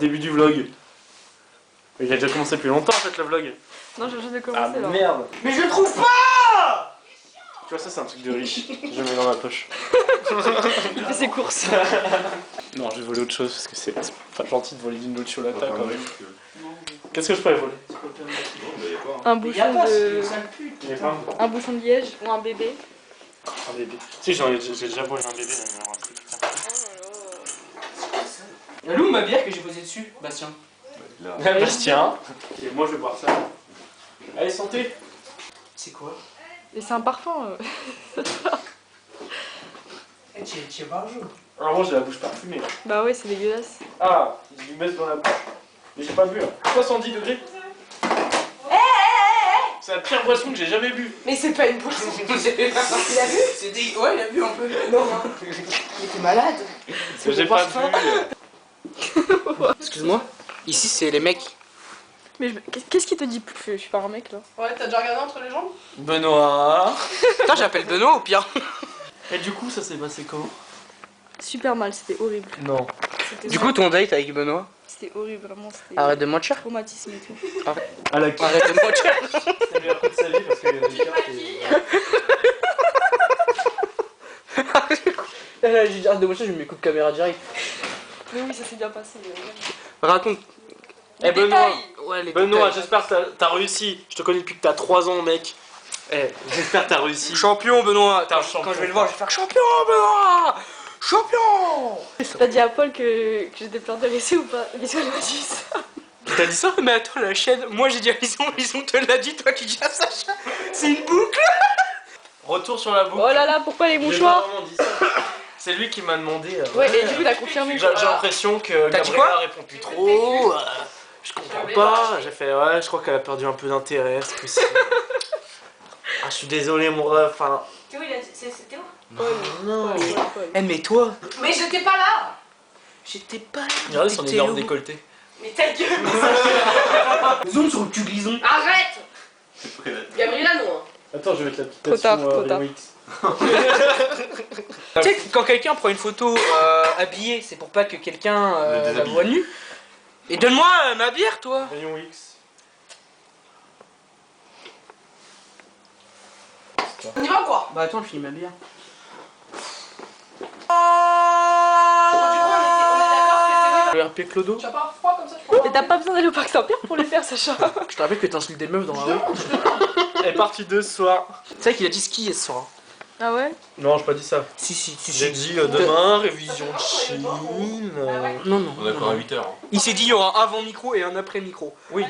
début du vlog. Mais il a déjà commencé depuis longtemps en fait le vlog. Non, je viens de commencer là. Merde. Mais je le trouve pas. Tu vois ça c'est un truc de riche. Je le mets dans ma poche. Il fait ses courses. Non, je vais voler autre chose parce que c'est pas gentil de voler d'une autre Cholata quand même. Qu'est-ce que je pourrais voler? Un bouchon de... Il est pas Un bouchon de liège ou un bébé. un bébé. Si j'ai déjà volé un bébé mais alors un truc. Elle est où ma bière que j'ai posée dessus, Bastien? Bastien. Et moi je vais boire ça. Allez santé. C'est quoi? Et c'est un parfum. Eh, tu es pas un jour. Alors moi j'ai la bouche parfumée. Bah ouais, c'est dégueulasse. Ah, j'ai dû mettre dans la bouche. Mais j'ai pas bu. 70 degrés. C'est la pire boisson que j'ai jamais bu. Mais c'est pas une boisson. Il a vu? Ouais, il a vu un peu. Non. Il était malade. J'ai pas bu. Excuse-moi. Ici, c'est les mecs. Mais qu'est-ce qui te dit plus? Je suis pas un mec là. Ouais, t'as déjà regardé entre les jambes? Benoît. Putain, j'appelle Benoît au pire. Et du coup ça s'est passé comment? Super mal, c'était horrible. Non. Du coup, ton date avec Benoît? C'était horrible, vraiment. C'était Arrête de mentir. traumatisme et tout. À la Arrête de mentir. C'est le meilleur coup de sa vie parce que Là, j'ai dit arrête de mentir, je mets coup de caméra direct. Mais oui, ça s'est bien passé. Raconte. Eh Benoît, Ouais, les Benoît, détails. j'espère que t'as réussi. Je te connais depuis que t'as 3 ans mec. Eh, j'espère que t'as réussi. Champion, Benoît. Attends, Champion. quand je vais le voir, je vais faire champion, Benoît. Champion. T'as dit à Paul que j'étais plus intéressée ou pas? Qu'est-ce qu'elle m'a dit ça? T'as dit ça? Mais attends, la chaîne, moi j'ai dit à Lison te l'a dit, toi tu dis à Sacha. C'est une boucle. Retour sur la boucle. Oh là là, pourquoi les J'ai mouchoirs? pas vraiment dit ça. C'est lui qui m'a demandé. Ouais, et du coup, t'as confirmé. J'ai l'impression que T'as dit Gabriella quoi répond plus trop. Je comprends pas. J'ai fait ouais, je crois qu'elle a perdu un peu d'intérêt. Ce coup-ci. Ah, je suis désolé mon ref. Enfin. Théo, il a dit. C'était où? Paul. Non. Paul. Eh, mais toi. Mais j'étais pas là. J'étais pas là. Regardez son énorme décolleté. Mais ta gueule. Zoom sur le cul glison. Arrête. Gabriella, non. Attends, je vais mettre la petite Trop tard, station, trop tard. remix. Tu sais, quand quelqu'un prend une photo habillée, c'est pour pas que quelqu'un la voit nue. Et donne-moi ma bière, toi. Rayon X. On y va ou quoi? Bah attends, je finis ma bière. Du coup, on est d'accord que Théo, Le RP Clodo. tu vas pas avoir froid comme ça, je crois. Mais t'as pas besoin d'aller au parc Saint-Pierre pour le faire, Sacha. Je te rappelle que t'insultes des meufs dans la rue. Et partie 2 ce soir. Tu sais qu'il a dit skier ce soir. Ah ouais? Non, j'ai pas dit ça. Si, si, si. J'ai dit demain, révision de Chine. Non, non. On est encore à 8h. Il s'est dit il y aura un avant micro et un après micro. Oui.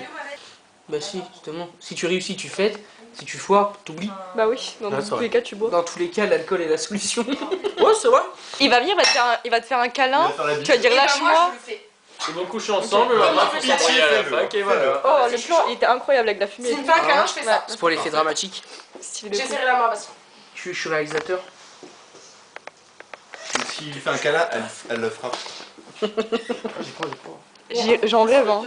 Bah si, justement. Si tu réussis, tu fêtes. Si tu foires, t'oublies. Bah oui, dans Ah, c'est tous vrai. les cas, tu bois. Dans tous les cas, l'alcool est la solution. Ouais, c'est vrai. Il va venir, il va te faire un câlin. Tu vas dire Et bah, moi, lâche-moi. je le fais. Ils vont coucher ensemble, on Non, va non, faire fais ça, pitié à la fais-le. fac et voilà. Oh, le plan, il était incroyable avec la fumée. S'il me fait un câlin, je fais ça. C'est pour l'effet dramatique. Stylé de J'ai fou. serré la main, Bastien. Je suis réalisateur. S'il lui fait un câlin, elle le frappe. J'en rêve, hein.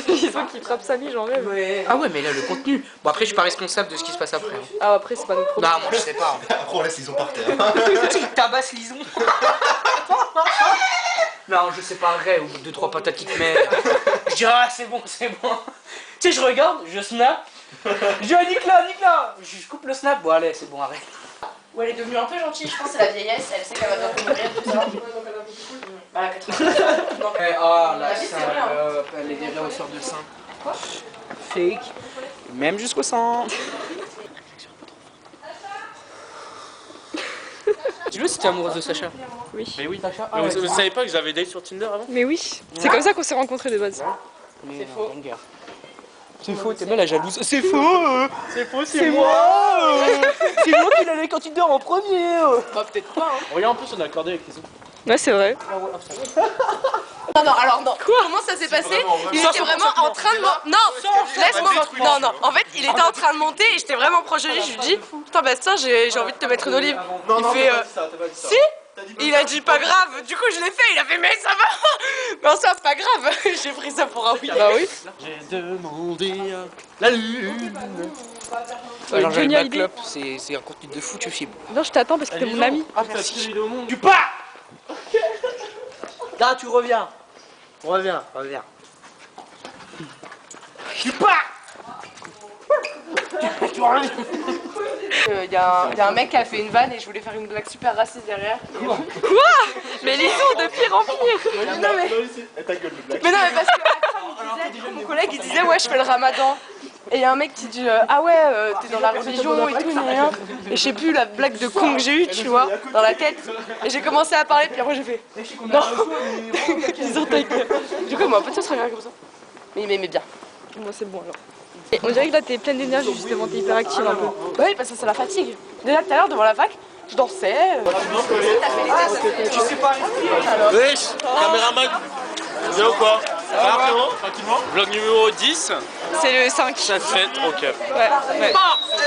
Les autres qui frappent Samy, j'en rêve. Ouais. Ah ouais, mais là, le contenu. Bon, après, je suis pas responsable de ce qui se passe après. Hein. Ah, après, c'est pas notre problème. Non, moi, je sais pas. Après, on laisse Lison par terre. Tu sais, il tabasse Lison. Non, je sais pas, vrai, au bout de 2-3 patates qui te mettent. Je dis, ah, c'est bon, c'est bon. Tu sais, je regarde, je snap. Je dis, ah, Nicolas, je coupe le snap. Bon, allez, c'est bon, arrête. Ou elle est devenue un peu gentille, je pense, c'est la vieillesse, elle sait qu'elle va bientôt mourir, tout ça. Bah, la 80. Non, Ah, La la vie, c'est vrai, hein. salope, elle est déjà au sort de sein. Quoi? Fake. Même jusqu'au sang. Dis-le si t'es amoureuse de Sacha. Oui. Mais oui. Sacha, Mais vous savez pas que j'avais date sur Tinder avant? Mais oui, c'est comme ça qu'on s'est rencontrés de base. C'est faux. C'est faux, t'es mal la jalouse. C'est faux. C'est faux, C'est moi. C'est moi qui l'allais quand tu dors en premier. bah, peut-être pas, hein. Regarde, en plus on est accordé avec les autres. Ouais, c'est vrai. Non, non, alors non. Comment ça s'est passé? Il était vraiment en train de monter. Non, laisse-moi. Non, non. En fait, il était en train de monter et j'étais vraiment proche de lui. Je lui dis, putain, Bastien, j'ai envie de te mettre une olive. Il fait, si? Il a dit pas grave. Du coup, je l'ai fait. Il a fait, mais ça va. Mais en soi, pas grave. J'ai pris ça pour un oui. Bah oui. J'ai demandé à la lune. Alors, Johnny Jack Hallyday. Club, c'est un contenu de fou, tu filmes. Non, je t'attends parce que t'es mon ami. Ah, merci. Tu pars. Là, tu reviens. Reviens. Tu pars. Il y a un mec qui a fait une vanne et je voulais faire une blague super raciste derrière. Quoi? Mais les sons de pire en pire. Non mais... Mais non mais parce que mon collègue il disait ouais je fais le ramadan. Et il y a un mec qui dit ah ouais t'es dans la religion et tout rien. Et je sais plus la blague de con que j'ai eue tu vois dans la tête. Et j'ai commencé à parler puis après j'ai fait non. Ils ont ta gueule. Du coup moi peut-être ça serait rien comme ça. Mais il m'aimait bien. Moi c'est bon alors. Et on dirait que là t'es pleine d'énergie justement, t'es hyper active un peu. Oui parce que c'est la fatigue. Déjà tout à l'heure devant la fac je dansais. Tu sais pas respirer. Wesh, caméraman. Bien ou quoi? Ça va frérot? Tranquillement. Vlog numéro 10. C'est le 5. Ça fait trop cap. Ouais.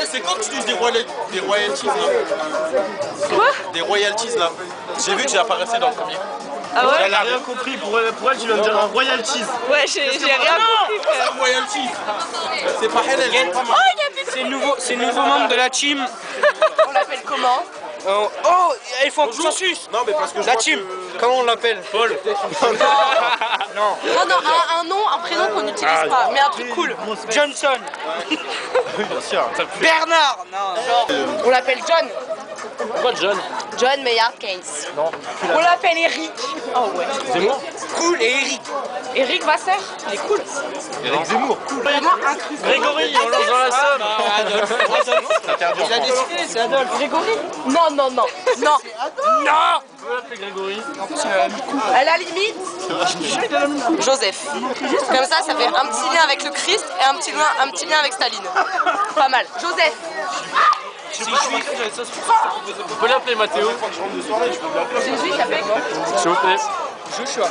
C'est quand que tu utilises des royalties là? Quoi? Des royalties là. J'ai vu que j'ai apparaissé dans le premier. Ah ouais? Elle a rien compris, pour elle tu viens de dire un royal cheese. Ouais, j'ai rien compris frère. Royalties. C'est pas elle. C'est le nouveau membre de la team. On l'appelle comment? Oh, il faut un consensus. Non mais parce que je La vois team. que- Comment on l'appelle? Paul. Non. Non, un nom, un prénom qu'on n'utilise pas, mais un truc cool. Johnson. Bien sûr. Bernard. Non. On l'appelle John. Pourquoi John? John Maynard Keynes. On l'appelle Eric. Oh ouais. Zemmour? Cool et Eric. Eric Vasseur, il est cool. Eric Zemmour. Vraiment incroyable. Grégory, on lance dans la somme. C'est interdit en Il a France. décidé, c'est Adolphe. Grégory? Non. Non. On peut l'appeler Grégory. À la limite, Joseph. Comme ça fait un petit lien avec le Christ et un petit lien avec Staline. Pas mal. Joseph. C'est juif. On peut l'appeler Mathéo. Jésus, il appelle quoi? S'il vous plaît. Joshua.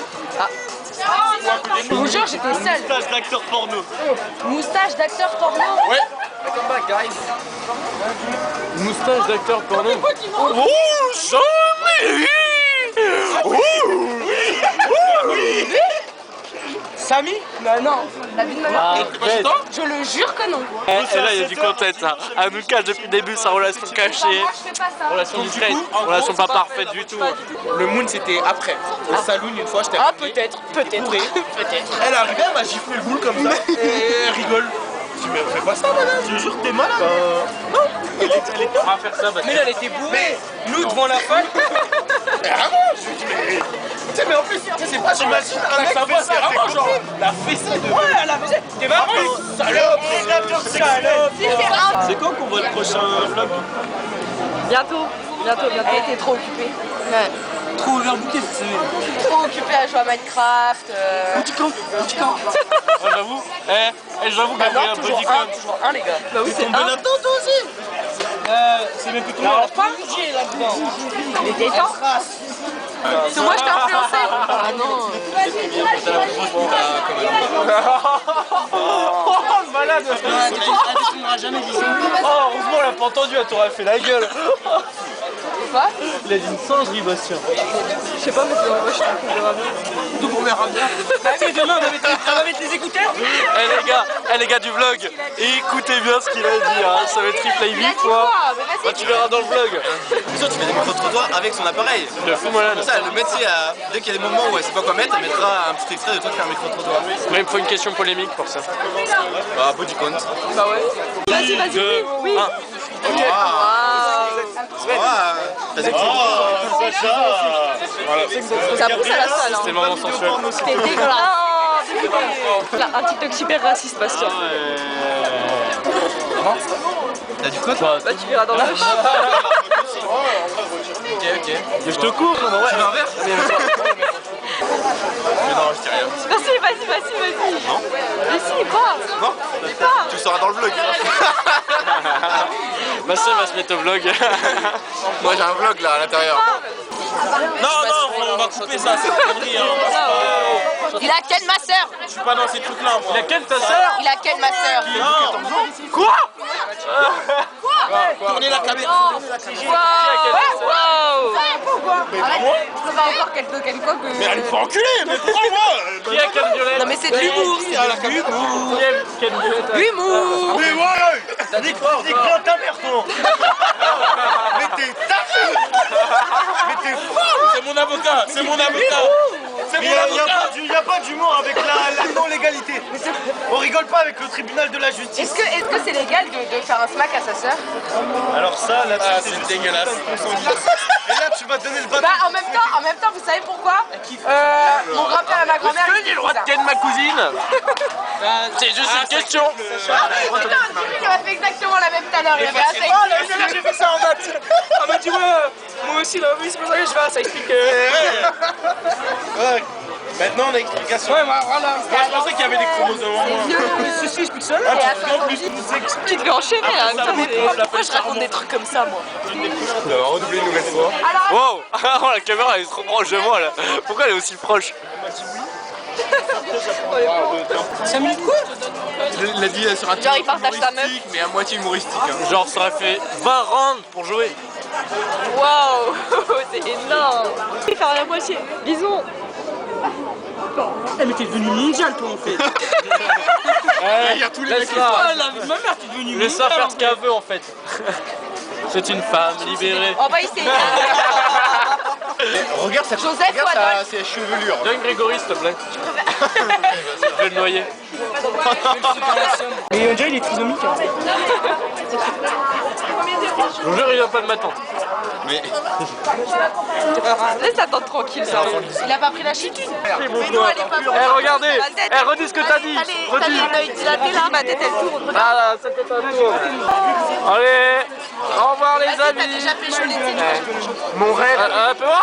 Je vous jure, j'étais seule. Stage d'acteur porno. Moustache d'acteur porno. Welcome back, guys. Moustache d'acteur porno. Samy. Bah non, la vie de ma mère. Arrête. Je le jure que non. Et là, il y a du content là. Elle nous cache depuis le début sa relation cachée. Moi, je fais pas ça. Relation discrète. Relation pas parfaite du tout. Le moon c'était après. Au saloon une fois j'étais Ah, arrivé. peut-être. Bourré. Elle est arrivée, elle m'a giflé le boule comme ça. Et elle rigole. Tu me fais pas ça madame? Je te jure t'es malade. On va faire ça. Mais là, elle était bourrée. Nous devant la fac. Mais vraiment, je lui dis mais. Tu sais mais en plus, tu sais, c'est pas j'imagine un mec fait ça, vraiment genre la fessée de. Ouais, elle a fait. T'es vraiment salope. C'est quand qu'on voit le prochain vlog? Bientôt. Elle était trop occupée. Ouais. Trop overbooké cette semaine. Trop occupée à jouer à Minecraft. Oh, j'avoue. J'avoue qu'elle fait un peu Toujours d'icône. toujours un, les gars. Bah oui, c'est un. C'est même plus tout le Non, monde. pas là-dedans. Mais détends. Parce que moi, je t'ai influencé. Ah non. Oh, le malade. Oh, heureusement, on l'a pas entendu, elle t'aurait fait la gueule. Quoi? Il a dit une singerie, Bastien. Je sais pas, mais moi je suis un peu de ravi. Donc on verra bien. Ah oui, demain on va mettre les écouteurs. Les gars du vlog, écoutez bien ce qu'il a dit, hein. Ça va être replay Il a 8 dit fois. quoi? Mais vas-y. Tu verras dans le vlog. Tu fais des micro-trottoirs avec son appareil. Le fou malade. Comme ça, le mettre, dès qu'il y a des moments où elle sait pas quoi mettre, elle mettra un petit extrait de toi qui fait un micro-trottoir. Mais il me faut une question polémique pour ça. Bah, body count. Bah ouais. Vas-y, oui. T'as des petits Ça pousse à la salle. C'est le moment sensuel. T'es dégueulasse. Là, un TikTok super raciste, Bastien. T'as du code? Bah, tu verras dans la Ok. Je te cours, non, ouais. Tu veux un verre? Mais non, je dis rien. Vas-y. Non? Mais si, pas. Non? Tu le sauras dans le vlog. Bastien va se mettre au vlog. Moi j'ai un vlog là à l'intérieur. Non, on va couper ça, c'est une connerie. Hein. Il a ken ma sœur. Je suis pas dans ces trucs là moi. Il a quelle ta sœur? Il a ken ma sœur. Quoi? Tournez la caméra. Wow. Arrête, je peux pas encore quelque quoi que... Mais elle me fait enculer, mais pourquoi moi? Qui a Ken Violette? Non mais c'est de l'humour, Qui aime Ken Violette? L'humour. Mais ouais! Nique-moi ta mère toi! Mais t'es taré! Mais t'es fou! C'est mon avocat! C'est mon avocat! C'est mon avocat! Il n'y a pas d'humour avec la non-légalité. On rigole pas avec le tribunal de la justice. Est-ce que c'est légal de faire un smack à sa sœur? Alors ça, là, c'est dégueulasse. Et là, tu vas donner le bâton. Bah en même temps, vous savez pourquoi? Mon grand-père et ma grand-mère. Est-ce que j'ai le droit de ken ma cousine? C'est juste une question. Ah mais putain, il a fait exactement la même tout à l'heure. Il avait un side kick. J'ai fait ça en date. Ah bah tu vois, moi aussi là, oui c'est pour ça que je vais, ça explique. Ouais. Maintenant, on a explication. Ouais, bah, voilà. Moi, je pensais qu'il y avait des chromosomes en moins. Mais si, si, explique ça là. En plus, tu nous expliques. Tu devais enchaîner là. Putain, mais pourquoi je raconte des trucs comme ça moi? On va redoubler une nouvelle fois. Wow. Oh, la caméra elle est trop proche de moi là. Pourquoi elle est aussi proche? 5 minutes quoi? Il a dit sur un Genre, il partage sa humoristique, mais à moitié humoristique. Hein. Genre ça aurait fait 20 rounds pour jouer. Waouh, c'est énorme. Il faire la moitié. Bisous. Eh mais t'es devenu mondial toi en fait. Il y a tous les mecs qui Ah la vie de ma mère, t'es devenu mondial. Laisse-la faire ce qu'elle veut en fait. C'est une femme libérée. On va essayer. Regarde sa Joseph ou Adolphe? ses chevelures. Donne Grégory s'il te plaît. Je vais le noyer. Mais on dirait il est trisomique. Hein. Je vous jure il vient pas de ma tante. Mais Laisse attendre tranquille ça. Il a pas pris la chitune. C'est bon Mais non, quoi. elle est pas Eh regardez. Ma tête. Eh redis ce que t'as dit. T'as Redis. l'œil dilaté là. Ma tête elle tourne. Ah là, c'était un tour. Allez. Au revoir les Vas-y, t'as amis. déjà pécho les titres. Mon rêve. Un peu. Oh.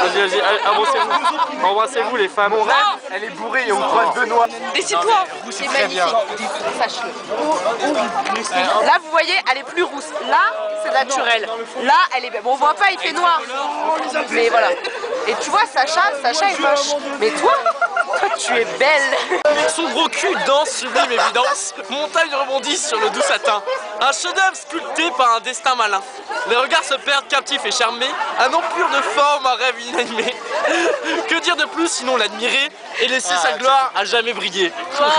Vas-y, vas-y, embrassez-vous. Embrassez-vous les femmes. Mon rêve, elle est bourrée et on croit Benoît. Décide-toi. C'est magnifique. Sache-le. Là, vous voyez, elle est plus rousse. Là, c'est naturel. Là, elle est belle. Bon, on voit pas, il fait noir. Mais voilà. Et tu vois, Sacha est moche. Mais toi, tu es belle. Son gros cul danse, sublime évidence. Montagne rebondit sur le doux satin. Un chef-d'œuvre sculpté par un destin malin. Les regards se perdent captifs et charmés. Un empire de forme, un rêve inanimé. Que dire de plus sinon l'admirer et laisser sa gloire à jamais briller. Bravo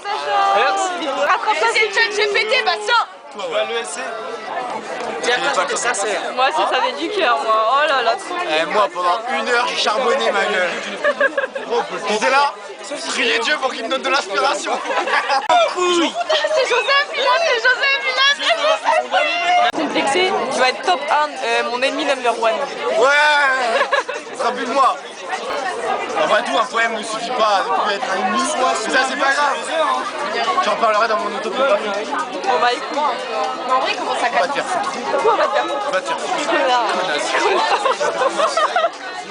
Sacha. Merci. Rattrape-toi, c'est le chat GPT, Bastien. Tu vas à l'ESC? Moi c'est ça vient du cœur moi. Oh là là. moi pendant 1 heure j'ai charbonné ma gueule. J'étais là, priez Dieu pour qu'il me donne de l'inspiration. C'est Joseph, il a. Complexé, tu vas être top 1, mon ennemi number 1. Ouais, ce sera plus de moi. Après tout, un poème ne suffit pas à ne plus être un ennemi. Mais ça c'est pas grave. J'en parlerai dans mon autobiographie. On va écouter. Mais en vrai, comment ça Va casse? te faire foutre. Pourquoi on va te faire foutre? Va te faire foutre. Connard.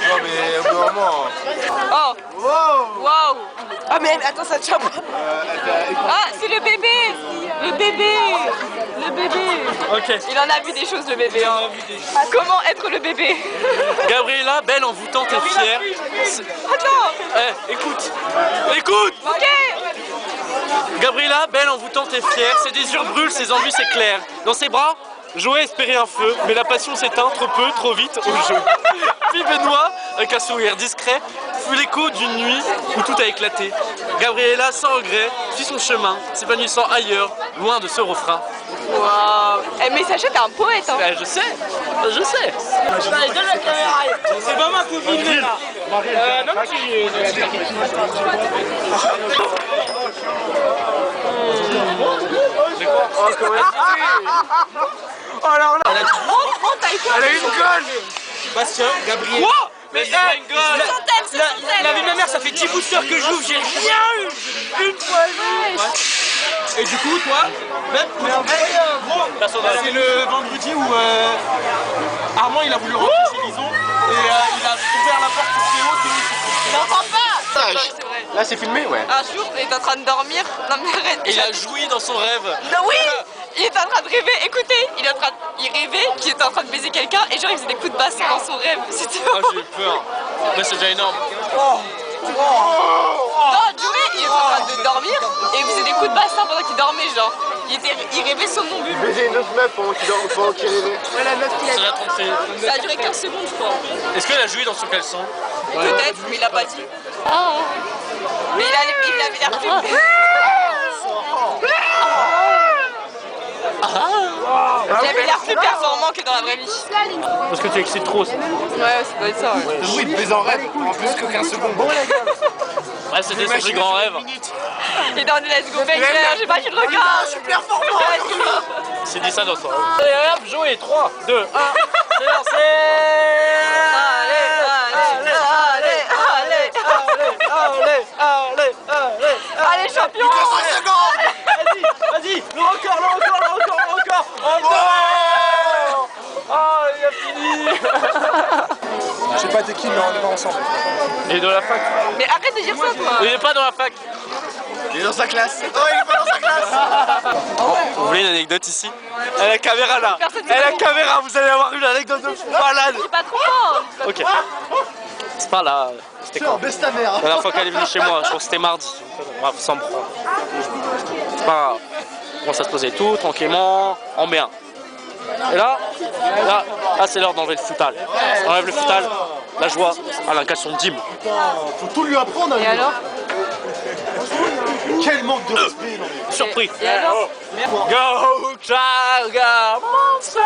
Non mais au bout d'un moment. Oh. Waouh. Ah, mais attends, ça tient pas. Ah, c'est le bébé. Le bébé. Le bébé. Ok. Il en a vu des choses le bébé. Hein. Comment être le bébé? Gabriella, belle, envoûtante et fière. Attends. Eh, écoute. Écoute. Ok. Gabriella, belle, envoûtante et fière. Ses désirs brûlent, ses envies s'éclairent. Dans ses bras, Joël espérait un feu, mais la passion s'éteint trop peu, trop vite au jeu. Puis Benoît, avec un sourire discret, fut l'écho d'une nuit où tout a éclaté. Gabriella, sans regret, suit son chemin, s'épanouissant ailleurs, loin de ce refrain. Waouh. Eh, mais Sacha, t'es un poète. Hein. Je sais, je sais. C'est pas ma copine là. Non, non, Oh là là. Elle a une gueule. Bastien, Gabriel. Quoi? Mais c'est une gueule. La vie de ma mère, ça fait 10 boosters que je joue, j'ai rien eu. Une fois eu. Et du coup, toi, même c'est le vendredi où Armand il a voulu rentrer chez Lison et il a ouvert la porte pour Théo. Il n'entend pas. C'est vrai. Là c'est filmé, ouais. Un jour, il est en train de dormir. Non, mais arrête. Il a joui dans son rêve. Non, oui. Il est en train de rêver. Écoutez, il rêvait qu'il était en train de baiser quelqu'un et genre il faisait des coups de bassin dans son rêve. C'était Ah, j'ai eu peur. Là, c'est déjà énorme. Non, Joey, il était en train de dormir et il faisait des coups de bassin pendant qu'il dormait, genre. Il rêvait somnambule. Baiser une autre meuf pendant qu'il rêvait. Ouais, la meuf qu'il a Ça l'a trompé. Ça a duré 15 secondes, je crois. Est-ce qu'elle a joui dans son caleçon? Peut-être, mais il a pas dit. Mais il avait l'air plus. Il avait l'air plus performant que dans la vraie vie. Parce que tu excites trop. Ça. Ouais, ça doit être ça. Ouais. Oui, il baise en rêve, en plus que 15 secondes. Bon, les gars. Ouais, c'était son plus grand rêve. Et dans Let's Go Banger, j'ai pas eu de regard. Je suis performant. Il s'est dit ça dans son rêve. Allez, hop, jouez. 3, 2, 1. C'est lancé. Allez, champion. 15 secondes. Vas-y, le record. Oh non. Ah, il a fini. Je sais pas t'es qui, mais on est pas ensemble. Il est dans la fac. Mais arrête de dire ça, toi. Il est pas dans la fac. Il est dans sa classe. Oh, il est pas dans sa classe. Vous voulez une anecdote ici? Elle a la caméra là. Personne ne Elle a la sait. caméra, vous allez avoir une anecdote de fou malade. C'est pas trop fort. Ok. C'est pas là. C'était Tiens, quand? baisse ta mère. La dernière fois qu'elle est venue chez moi, je crois que c'était mardi. Bref, sans me prendre. C'est pas grave. On commence à se poser tout, tranquillement, en bien. Et là c'est l'heure d'enlever le foutal. On enlève le foutal, la joie, à l'incarnation de Dim. Faut tout lui apprendre. Et alors? Quel manque de respect. Non, mais... Surpris. Et alors? Go, Chaga, monster.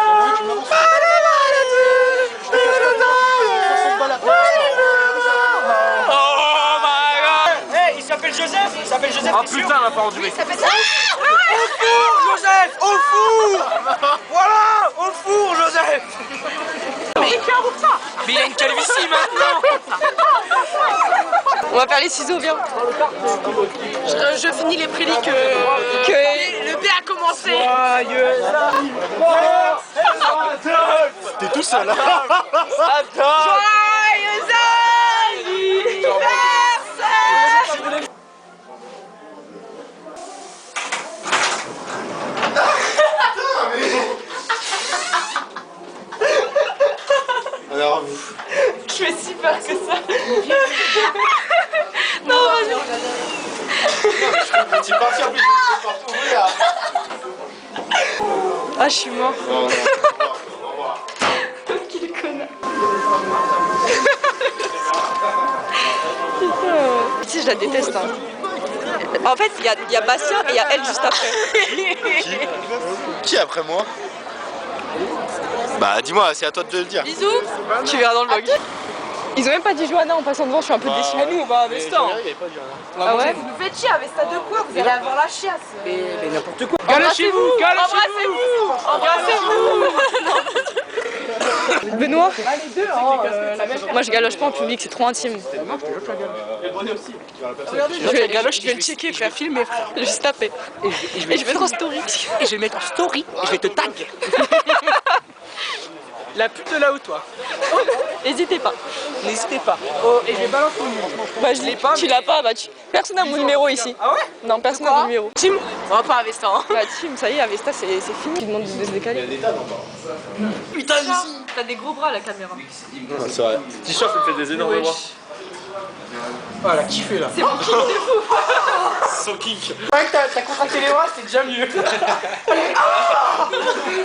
Oh my god. Hey, il s'appelle Joseph. Ah putain, elle a pas enduré. Au four, Joseph. Au four. Voilà, au four, Joseph. Mais il a une calvitie maintenant. On va faire les ciseaux, viens. Je finis les prélis que le B a commencé. T'es tout seul. Hein. Joyeux anniversaire. Alors, Je fais si peur que ça. Non, vas-y. tu es parti en plus, je vais pas retrouver là. Ah, je suis mort. Non, non, au revoir. Quel connard. Si, je la déteste. Hein. En fait, il y a Bastien et il y a elle juste après. Qui après moi? Bah dis-moi, c'est à toi de le dire. Bisous. Tu verras dans le vlog. Ils ont même pas dit Johanna en passant devant, je suis un peu déçue. Nous, on va à Vesta. Ah ouais? Vous nous faites chier avec ça de quoi? Vous allez avoir la chiasse. Mais n'importe quoi. Embrassez-vous. Embrassez-vous. Benoît? Moi je galoche pas en public, c'est trop intime. Je vais galoche, je vais le checker, faire filmer, je vais juste taper. Et je vais le mettre en story. Et je vais le mettre en story et je vais te tag. La pute de là-haut, toi. N'hésitez pas. N'hésitez pas. Oh, et je vais balancer mon numéro. Bah je l'ai pas. Tu l'as pas, bah personne n'a mon numéro ici. Ah ouais? Non, personne n'a mon numéro. Tim? On va pas avec ça. Hein. Bah Tim, ça y est, Avesta c'est fini. Tu demandes de se décaler. Putain, ici. T'as des gros bras la caméra. C'est vrai. Ce t-shirt, il fait des énormes bras. Oh, elle a kiffé là. C'est mon kick de fou. So kick. Ouais, t'as contracté les bras, c'était déjà mieux.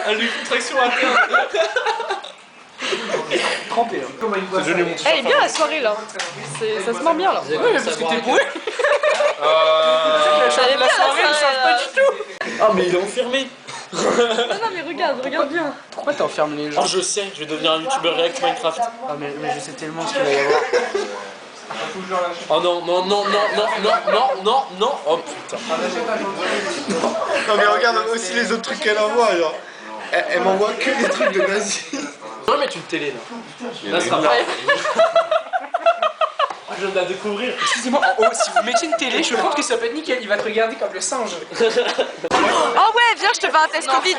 Elle lui fait traction à terre. Trempé. Hein. C'est devenu mon Elle est bien la soirée là. Ça se marre bien là. Oui, mais parce que t'es bourré. Ça allait bien La soirée ne change pas du tout. Ah, mais il est enfermé. Non mais regarde bien. Pourquoi t'enfermes les gens? Oh, je sais, je vais devenir un youtubeur React Minecraft. Ah, mais je sais tellement ce qu'il va y avoir. Oh non. Oh putain. Non mais regarde aussi les autres trucs qu'elle envoie genre. Elle m'envoie que des trucs de nazis. On va mettre une télé là. Là, ça va. Je viens de la découvrir. Excusez-moi, en haut, si vous mettez une télé, je pense que ça peut être nickel. Il va te regarder comme le singe. Oh ouais, viens, je te fais un test Covid.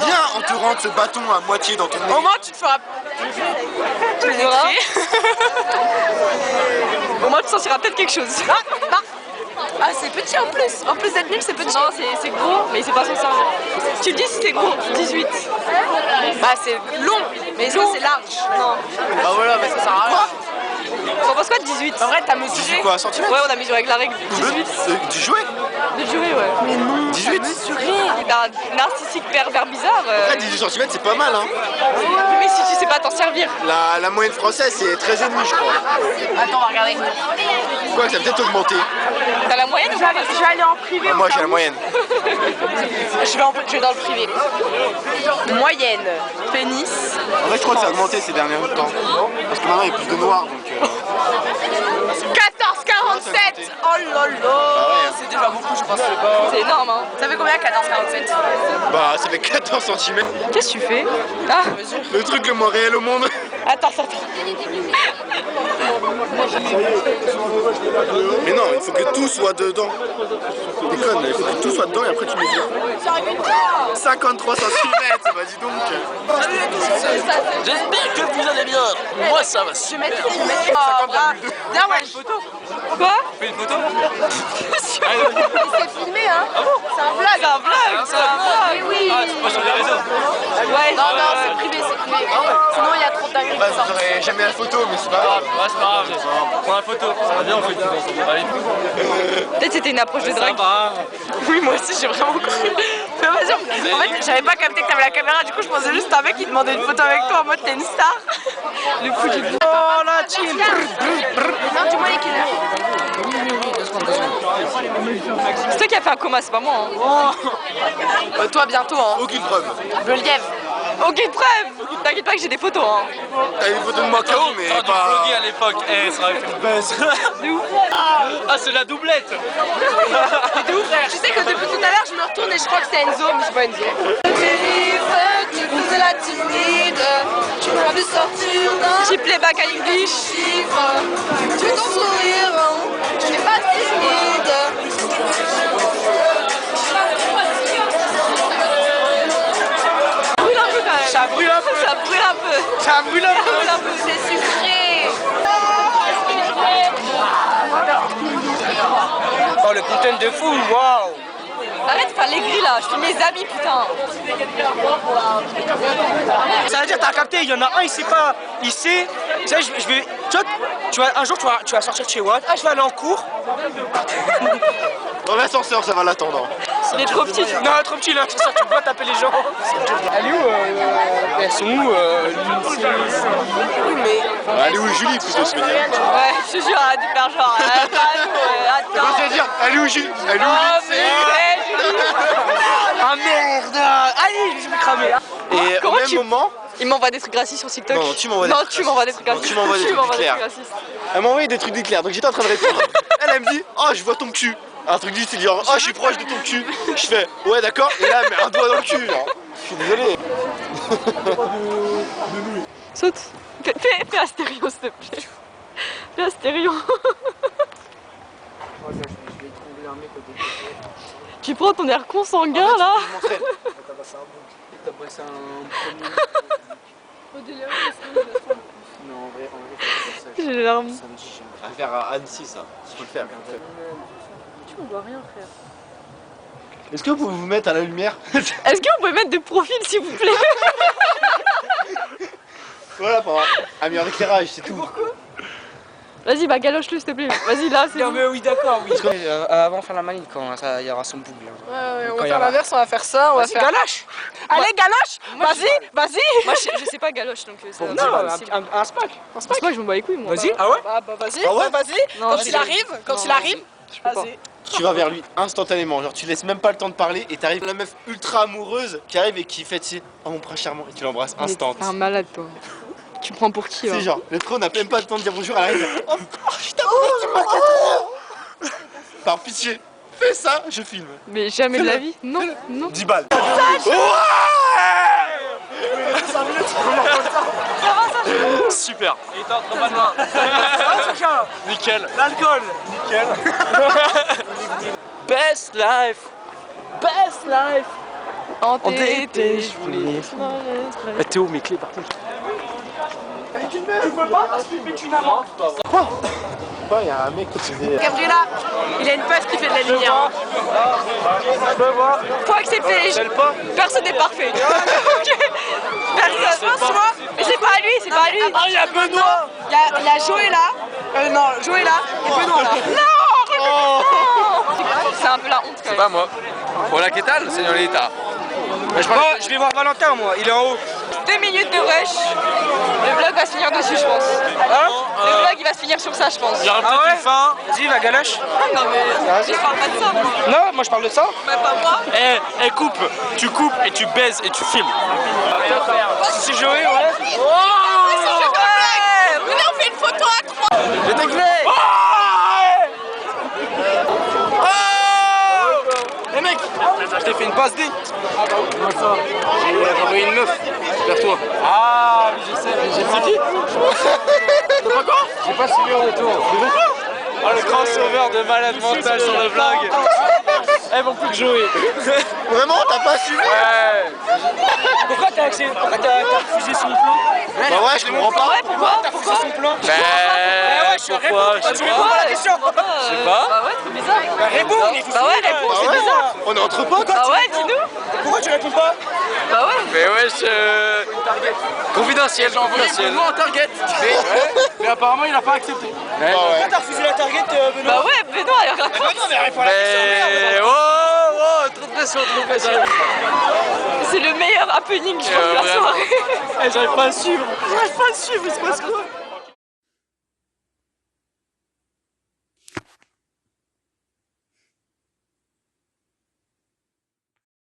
Viens en te rentre ce bâton à moitié dans ton nez. Au moins tu te feras. Tu le verras. Au moins tu sentiras peut-être quelque chose. Ah, c'est petit en plus. En plus d'être nul, c'est petit. Non, c'est gros, mais c'est pas s'en servir. Tu le dis si c'est gros, 18. Bah, c'est long, mais ça, c'est large. Non. Bah voilà, mais ça sert à rien. T'en penses quoi de 18? En vrai, t'as 18 mesuré. quoi, centimètres? Ouais, on a mesuré avec la règle. 18 Du jouet? de durée, ouais. Mais non. 18? D'un narcissique pervers bizarre. Après 18 cm c'est pas mal hein. Mais si tu sais pas t'en servir. La moyenne française c'est 13,5 je crois. Attends, on va regarder. Quoi que ça a peut-être augmenté. T'as la moyenne ou pas? Je vais aller en privé. Moi j'ai la moyenne. Je vais dans le privé. Moyenne. Pénis. En fait je crois que ça a augmenté ces derniers temps. Parce que maintenant il y a plus de noirs donc... 14,47. Oh là là. C'est déjà beaucoup je pense. C'est énorme, hein. Ça fait combien 14,47? Bah ça fait 14 cm. Qu'est-ce que tu fais? Ah, Le truc le moins réel au monde. attends. Mais non, il faut que tout soit dedans. Déconne, il faut que tout soit dedans et après tu mesures. 53 cm, bah dis donc. J'espère que vous allez bien. Moi ça va. Je vais mettre. Viens, ouais, une photo. Quoi? Fais une photo. Il s'est filmé, hein. C'est un vlog. C'est un vlog, c'est un vlog. Oui. Moi sur les réseaux. Ouais, Non, c'est privé, c'est privé. Sinon, il y a trop de dingueries Bah qui sortent. j'aurais jamais la photo mais c'est pas grave. Ouais, c'est pas grave. Prends la photo. Ça va bien, on fait une photo ensemble. Allez. peut-être c'était une approche de drague. Oui, moi aussi, j'ai vraiment cru. Mais vas-y, en fait, j'avais pas capté que t'avais la caméra, du coup, je pensais juste à un mec qui demandait une photo avec toi en mode t'es une star. Le coup du Oh la team. Non, dis-moi les killers. C'est toi qui as fait un coma, c'est pas moi. Hein. Toi, bientôt, hein. Aucune preuve. Le lièvre. Aucune preuve. T'inquiète pas que j'ai des photos. Hein. T'as une photo de moi KO mais T'aurais dû pas... vlogger à l'époque. Eh, ça aurait fait le buzz. Ah, c'est la doublette. Tu sais que depuis tout à l'heure, je me retourne et je crois que c'est Enzo, mais c'est pas Enzo. Tu faisais la timide, tu m'as vu sortir d'un Petit playback à English. chiffre. Tu veux ton sourire, tu n'es pas timide. Brûle un peu quand même. Ça brûle un peu. Ça brûle un peu. Ça brûle un peu. Ça brûle un peu. C'est sucré. Oh, le content de fou, waouh. Arrête de faire les grilles là, je suis mes amis putain. Ça veut dire, t'as capté, il y en a un, il sait pas. Il sait. Tu sais, je vais. Tu vois, un jour, tu vas sortir de chez Watt. Ah, je vais aller en cours. Dans l'ascenseur ça va l'attendre. Il est trop petit. Non, trop petit là, c'est ça, tu peux pas taper les gens. Elle est où elles sont où Elle est où Julie plutôt se dire. Ouais, je te jure, arrête de faire genre. Attends. C'est à dire, elle est où Julie? Elle est où Oh Julie? mais Ah merde. Allez, je vais cramer. Et au Comment même tu- moment, il m'envoie des trucs racistes sur TikTok. Non, tu m'envoies des Non, trucs tu m'envoies des trucs Non, racistes. tu m'envoies des trucs m'envoies clairs. racistes. elle m'a envoyé des trucs d'éclair, donc j'étais en train de répondre. Elle me dit, oh je vois ton cul. Un truc du style genre, oh je suis proche de ton cul. Je fais, ouais d'accord, et là elle met un doigt dans le cul genre. Je suis désolé. Saute. Fais un stéréo s'il te plaît. Fais un stéréo. Tu prends ton air consanguin là. J'ai les larmes. À faire à Annecy ça, faut le faire. On doit rien faire. Est-ce que vous pouvez vous mettre à la lumière? Est-ce que vous pouvez mettre de profil s'il vous plaît? Voilà, pour un meilleur éclairage, c'est tout. Vas-y, bah galoche-le s'il te plaît. Vas-y là, c'est Non, bon. mais oui, d'accord, oui. Avant de faire la maline, quand ça, il y aura son boucle. Ouais, on Quand va il y faire aura- l'inverse, on va faire ça, on va Vas-y, faire... galoche. Allez, galoche. Moi, je sais Vas-y. Moi je sais pas galoche donc ça va Non, pas un possible. spack. C'est pas que je me bats les couilles moi. Vas-y, ah ouais? Bah vas-y, Ah ouais vas-y. Non, Quand vas-y. il arrive, Non, vas-y. Je peux pas. Vas-y. Tu vas vers lui instantanément, genre tu laisses même pas le temps de parler et t'arrives la meuf ultra amoureuse qui arrive et qui fait tu sais, oh mon prince charmant et tu l'embrasses instant. T'es un malade toi. Tu me prends pour qui là? C'est genre, le trône n'a même pas le temps de dire bonjour, elle arrive. Oh, je t'amour, tu m'as trop. Par pitié, fais ça, je filme. Mais jamais de la vie. Non, non. 10 balles. Super. Il est en train de main. Nickel. L'alcool. Nickel. Best life. Best life. En En été, été, je je voulais. Théo, mes clés par contre. Quoi, il y a un mec qui faisait. Gabriela, il a une pote qui fait de la lumière. Faut accepter les gens. Personne n'est parfait. Personne. Franchement, Mais c'est pas à lui, c'est pas à lui. Ah, il y a Benoît. Il y a Joël là. Non, Joël là et Benoît là. C'est un peu la honte quand même. Pas moi. Hola, ¿qué tal, señorita? Bon, je vais voir Valentin, moi. Il est en haut. 2 minutes de rush. Le vlog va se finir dessus, je pense. Hein? Le vlog il va se finir. finir sur ça, je pense. Il y aura Ah peut-être ouais une fin. Vas-y, va galoche. Non, mais je parle pas de ça, moi. Non, moi je parle de ça. Bah, pas moi. Eh, coupe. Tu coupes et tu baises et tu filmes. Si c'est Joey, ouais. Venez, on fait une photo à 3. J'ai des clés. Eh mec, je t'ai fait une passe D. J'ai envoyé une meuf vers toi. Ah, oui, je sais, mais j'ai pas qui. T'as pas quoi? J'ai pas suivi en retour. Oh, le crossover de malade mental sur le vlog. Elles vont plus que jouer. Vraiment, t'as pas suivi? Ouais. Pourquoi t'as refusé son plan? Bah ouais, je comprends pas. Ouais, pourquoi? Pourquoi? Son plan. Ben, pourquoi? Je sais Tu réponds pas à la question. Je sais pas. Bah ouais, c'est bizarre. Bah réponds, on est tous Bah ouais, là. réponds, Bah c'est ouais, bizarre. on est entre potes. Bah ouais, dis-nous. Pourquoi tu réponds pas? Bah ouais. Mais wesh, confidentiel, confidentiel. en target. Mais apparemment, il a pas accepté. Pourquoi t'as refusé la target, Benoît? Bah ouais, Benoît, il raconte. Non, mais réponds à la question, Mais merde. oh, trop de pression, trop de pression. C'est le meilleur happening, je pense, de la Vraiment. soirée. Eh, j'arrive pas à suivre. J'arrive pas à suivre, il se passe quoi?